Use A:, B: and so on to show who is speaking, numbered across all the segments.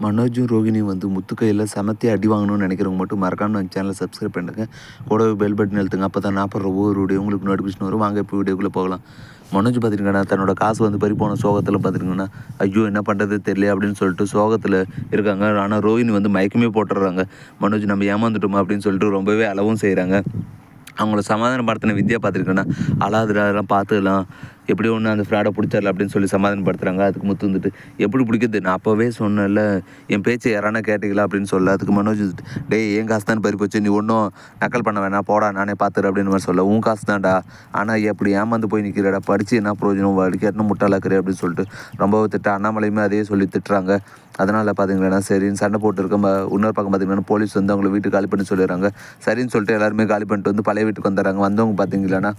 A: மனோஜும் ரோகிணியும் வந்து முத்து கையில் செமத்தியாக அடி வாங்கணும்னு நினைக்கிறவங்க மட்டும் மறக்காம நம்ம சேனலை சப்ஸ்கிரைப் பண்ணுங்க. கூடவே பெல் பட்டன் அழுத்துங்க. அப்போ தான் நான் போடுற ஒவ்வொரு வீடியோ உங்களுக்கு நோட்டிஃபிகேஷன் வரும். வாங்க இப்போ வீடியோக்குள்ளே போகலாம். மனோஜ் பார்த்துருங்கன்னா தன்னோட காசு வந்து பறி போன சோகத்தில் பார்த்துருங்கன்னா ஐயோ என்ன பண்ணுறது தெரியல அப்படின்னு சொல்லிட்டு சோகத்தில் இருக்காங்க. ஆனால் ரோஹிணி வந்து மயக்கமே போட்டுடுறாங்க. மனோஜ் நம்ம ஏமாந்துட்டோமா அப்படின்னு சொல்லிட்டு ரொம்பவே அளவும் செய்கிறாங்க. அவங்கள சமாதானப்படுத்தின வித்யா பார்த்துருக்கேன்னா அழாதுடா அதெல்லாம் பார்த்துக்கலாம் எப்படியோ ஒன்று அந்த ஃப்ராடை பிடிச்சிடல அப்படின்னு சொல்லி சமாதானப்படுத்துகிறாங்க. அதுக்கு முத்து வந்துட்டு எப்படி பிடிக்குது நான் அப்போவே சொன்னேன்ல என் பேச்சை யாரானா கேட்டீங்களா அப்படின்னு சொல்ல அதுக்கு மனோஜ் டேய் என் காசு தான் பறி போச்சு நீ ஒன்றும் நக்கல் பண்ண வேணாம் போடா நானே பார்த்துரு அப்படின்னு மாதிரி சொல்ல உன் காசு தான்டா ஆனால் எப்படி ஏமாந்து போய் நிற்கிறடா படித்து என்ன பிரயோஜனம் வடிக்கணும் முட்டாளாக்குறே அப்படின்னு சொல்லிட்டு ரொம்பவே திட்ட அண்ணாமலையுமே அதே சொல்லி திட்டுறாங்க. அதனால் பார்த்தீங்கன்னா சரின்னு சண்டை போட்டுருக்க இன்னொரு பக்கம் பார்த்தீங்கன்னா போலீஸ் வந்து அவங்களை வீட்டுக்கு காலி பண்ணி சொல்லிடுறாங்க. சரின்னு சொல்லிட்டு எல்லாருமே காலி பண்ணிட்டு வந்து பழைய வீட்டுக்கு வந்துடுறாங்க. வந்தவங்க பார்த்தீங்களன்னா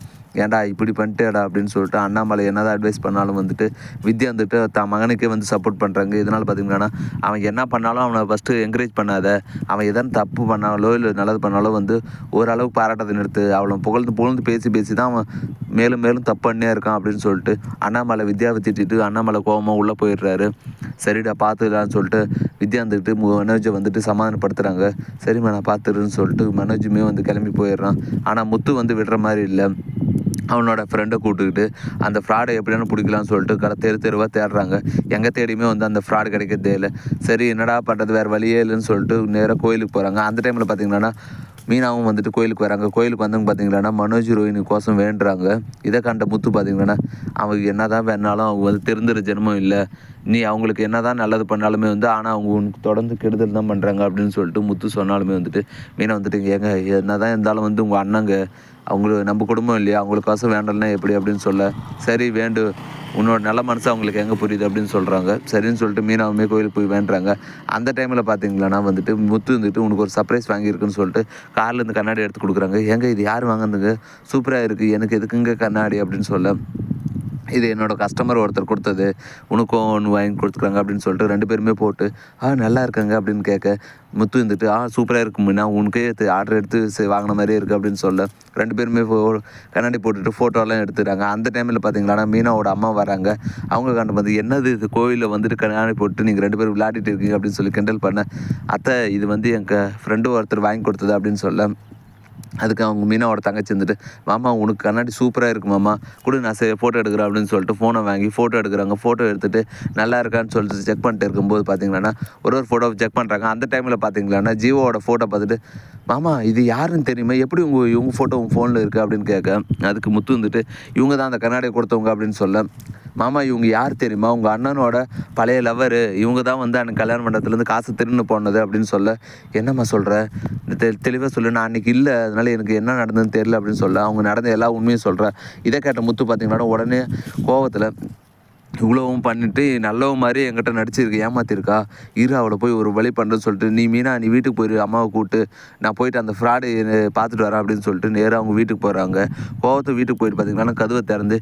A: ஏன்டா இப்படி பண்ணிட்டேடா அப்படின்னு சொல்லிட்டு அண்ணாமலை என்னதான் அட்வைஸ் பண்ணாலும் வந்துட்டு வித்யா வந்துட்டு தான் மகனுக்கே வந்து சப்போர்ட் பண்ணுறாங்க. இதனால் பார்த்தீங்கன்னா அவன் என்ன பண்ணாலும் அவனை ஃபஸ்ட்டு என்கரேஜ் பண்ணாத, அவன் எதனா தப்பு பண்ணாலோ இல்லை நல்லது பண்ணாலோ வந்து ஓரளவுக்கு பாராட்டத்தை நிறுத்து, அவளை புகழ்ந்து பேசி தான் அவன் மேலும் மேலும் தப்பு பண்ணியே இருக்கான் அப்படின்னு சொல்லிட்டு அண்ணாமலை வித்யாவை திட்டிட்டு அண்ணாமலை கோபமாக உள்ளே போயிடுறாரு. சரிடா பார்த்துக்கலான்னு சொல்லிட்டு வித்யா வந்துட்டு மனோஜை வந்துட்டு சமாதானப்படுத்துகிறாங்க. சரிம்மா நான் பார்த்துருன்னு சொல்லிட்டு மனோஜுமே வந்து கிளம்பி போயிடுறான். ஆனால் முத்து வந்து விடுற மாதிரி இல்லை. அவனோட ஃப்ரெண்டை கூப்பிட்டுக்கிட்டு அந்த ஃப்ராடை எப்படின்னு பிடிக்கலான்னு சொல்லிட்டு தெருவாக தேடுறாங்க. எங்கே தேடியுமே வந்து அந்த ஃப்ராடு கிடைக்கிறதே இல்லை. சரி என்னடா பண்ணுறது வேறு வழியே இல்லைன்னு சொல்லிட்டு நேராக கோயிலுக்கு போகிறாங்க. அந்த டைமில் பார்த்தீங்கன்னா மீனாவும் வந்துட்டு கோயிலுக்கு வராங்க. கோயிலுக்கு வந்தவங்க பார்த்தீங்கன்னா மனோஜ் ரோஹிணி கோசம் வேண்டுறாங்க. இதை கண்ட முத்து பார்த்தீங்கன்னா அவங்க என்ன தான் வேணாலும் அவங்க வந்து தெரிந்துற ஜென்மம் இல்லை, நீ அவங்களுக்கு என்ன தான் நல்லது பண்ணாலுமே வந்து ஆனால் அவங்க உனக்கு தொடர்ந்து கெடுதல் தான் பண்ணுறாங்க அப்படின்னு சொல்லிட்டு முத்து சொன்னாலுமே வந்துட்டு மீனா வந்துட்டு ஏங்க என்ன தான் இருந்தாலும் வந்து உங்கள் அண்ணங்க அவங்களுக்கு நம்ம குடும்பம் இல்லையா அவங்களுக்காசம் வேண்டலன்னா எப்படி அப்படின்னு சொல்ல சரி உன்னோட நல்ல மனசு அவங்களுக்கு எங்கே புரியுது அப்படின்னு சொல்கிறாங்க. சரின்னு சொல்லிட்டு மீனாவுமே கோயிலுக்கு போய் வேண்டுறாங்க. அந்த டைமில் பார்த்தீங்களன்னா வந்துட்டு முத்து வந்துட்டு உனக்கு ஒரு சர்ப்ரைஸ் வாங்கியிருக்குன்னு சொல்லிட்டு கார்லேருந்து கண்ணாடி எடுத்து கொடுக்குறாங்க. ஏங்க இது யார் வாங்கினதுங்க சூப்பராக இருக்குது எனக்கு எதுக்குங்க கண்ணாடி அப்படின்னு சொல்ல இது என்னோடய கஸ்டமர் ஒருத்தர் கொடுத்தது உனக்கும் ஒன்று வாங்கி கொடுத்துக்குறாங்க அப்படின்னு சொல்லிட்டு 2 பேருமே போட்டு நல்லா இருக்காங்க அப்படின்னு கேட்க முத்து வந்துட்டு சூப்பராக இருக்குமுன்னா உனக்கே ஆர்டர் எடுத்து வாங்கின மாதிரியே இருக்குது அப்படின்னு சொல்ல 2 பேருமே கண்ணாடி போட்டுட்டு ஃபோட்டோலாம் எடுத்துக்கிறாங்க. அந்த டைமில் பார்த்தீங்களா மீனாவோட அம்மா வராங்க. அவங்க கண்டு வந்து என்னது இது கோவிலில் வந்துட்டு கண்ணாடி போட்டு நீங்கள் 2 பேரும் விளையாடிட்டு இருக்கீங்க அப்படின்னு சொல்லி கிண்டல் பண்ண அத்தை இது வந்து எங்கள் ஃப்ரெண்டு ஒருத்தர் வாங்கி கொடுத்தது அப்படின்னு சொல்ல அதுக்கு அவங்க மீனாவோட தங்கச்சி வந்துட்டு மாமா உனக்கு கண்ணாடி சூப்பராக இருக்கு மாமா கூட நான் ஃபோட்டோ எடுக்கிறேன் அப்படின்னு சொல்லிட்டு ஃபோனை வாங்கி ஃபோட்டோ எடுக்கிறாங்க. ஃபோட்டோ எடுத்துகிட்டு நல்லா இருக்கான்னு சொல்லிட்டு செக் பண்ணிட்டு இருக்கும்போது பார்த்தீங்கன்னா ஒரு ஃபோட்டோவை செக் பண்ணுறாங்க. அந்த டைமில் பார்த்தீங்கன்னா ஜீவோட ஃபோட்டோ பார்த்துட்டு மாமா இது யாருன்னு தெரியுமா எப்படி இவங்க ஃபோட்டோ உங்கள் ஃபோனில் இருக்குது அப்படின்னு கேட்க அதுக்கு முத்து வந்துட்டு இவங்க தான் அந்த கண்ணாடியை கொடுத்தவங்க அப்படின்னு சொல்ல மாமா இவங்க யார் தெரியுமா உங்கள் அண்ணனோட பழைய லவரு இவங்க தான் வந்து அன்றைக்கி கல்யாண மண்டபத்துலேருந்து காசு திருன்னு போனது அப்படின்னு சொல்ல என்னம்மா சொல்கிற தெளிவாக சொல்லு நான் அன்றைக்கி இல்லை அதனால் எனக்கு என்ன நடந்ததுன்னு தெரியல அப்படின்னு சொல்ல அவங்க நடந்த எல்லா உண்மையும் சொல்கிறேன். இதை கேட்ட முத்து பார்த்தீங்கன்னா உடனே கோவத்தில் இவ்வளவும் பண்ணிவிட்டு நல்லவ மாதிரி என்கிட்ட நடிச்சிருக்கு ஏமாத்திருக்கா அவளை போய் ஒரு வழி பண்ணுறேன்னு சொல்லிட்டு நீ வீட்டுக்கு போயிரு அம்மாவை கூப்பிட்டு நான் போயிட்டு அந்த ஃப்ராடு பார்த்துட்டு வரேன் அப்படின்னு சொல்லிட்டு நேராக அவங்க வீட்டுக்கு போகிறாங்க. கோவத்தை வீட்டுக்கு போயிட்டு பார்த்தீங்கன்னா கதவை திறந்து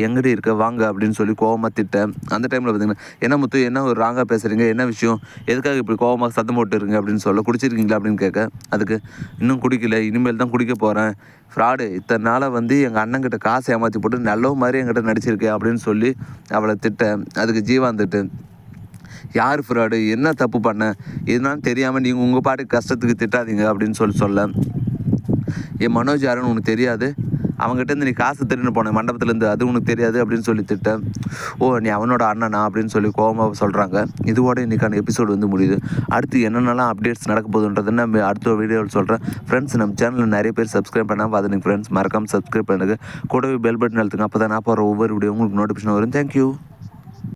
A: எங்கடி இருக்க வாங்க அப்படின்னு சொல்லி கோவமாக திட்டேன். அந்த டைமில் பார்த்தீங்கன்னா என்ன முத்து என்ன ஒரு ராங்காக பேசுகிறீங்க என்ன விஷயம் எதுக்காக இப்படி கோவமாக சத்தம் போட்டுருங்க அப்படின்னு சொல்ல குடிச்சிருக்கீங்களா அப்படின்னு கேட்க அதுக்கு இன்னும் குடிக்கல இனிமேல் தான் குடிக்க போகிறேன் ஃப்ராடு இத்தனை நாளாக வந்து எங்கள் அண்ணங்கிட்ட காசை ஏமாற்றி போட்டு நல்ல மாதிரி என்கிட்ட நடிச்சிருக்கேன் அப்படின்னு சொல்லி அவளை திட்ட அதுக்கு ஜீவா வந்துட்டு யார் ஃப்ராடு என்ன தப்பு பண்ண இதனாலும் தெரியாமல் நீங்கள் உங்கள் பாட்டுக்கு கஷ்டத்துக்கு திட்டாதீங்க அப்படின்னு சொல்ல என் மனோஜ் யாருன்னு உனக்கு தெரியாது அவங்ககிட்டேருந்து நீ காசு திருன்னு போன மண்டபத்துலேருந்து அது உனக்கு தெரியாது அப்படின்னு சொல்லி திட்டேன். நீ அவனோட அண்ணனா அப்படின்னு சொல்லி கோபமாக சொல்கிறாங்க. இதோட இன்றைக்கான எபிசோடு வந்து முடியுது. அடுத்து என்னென்னலாம் அப்டேட்ஸ் நடக்க போகுதுன்றது நம்ம அடுத்த வீடியோவில் சொல்கிறேன். ஃப்ரெண்ட்ஸ் நம்ம சேனலில் நிறைய பேர் சப்ஸ்கிரைப் பண்ணால் பார்த்துங்க ஃப்ரெண்ட்ஸ் மறக்காமல் சப்ஸ்கிரைப் பண்ணுங்கள். கூடவே பெல் பட்டன் அழுத்துங்க அப்போ தான் நான் போகிற ஒவ்வொரு வீடியோ உங்களுக்கு நோட்டிஃபிகேஷன் வரும். தேங்க்யூ.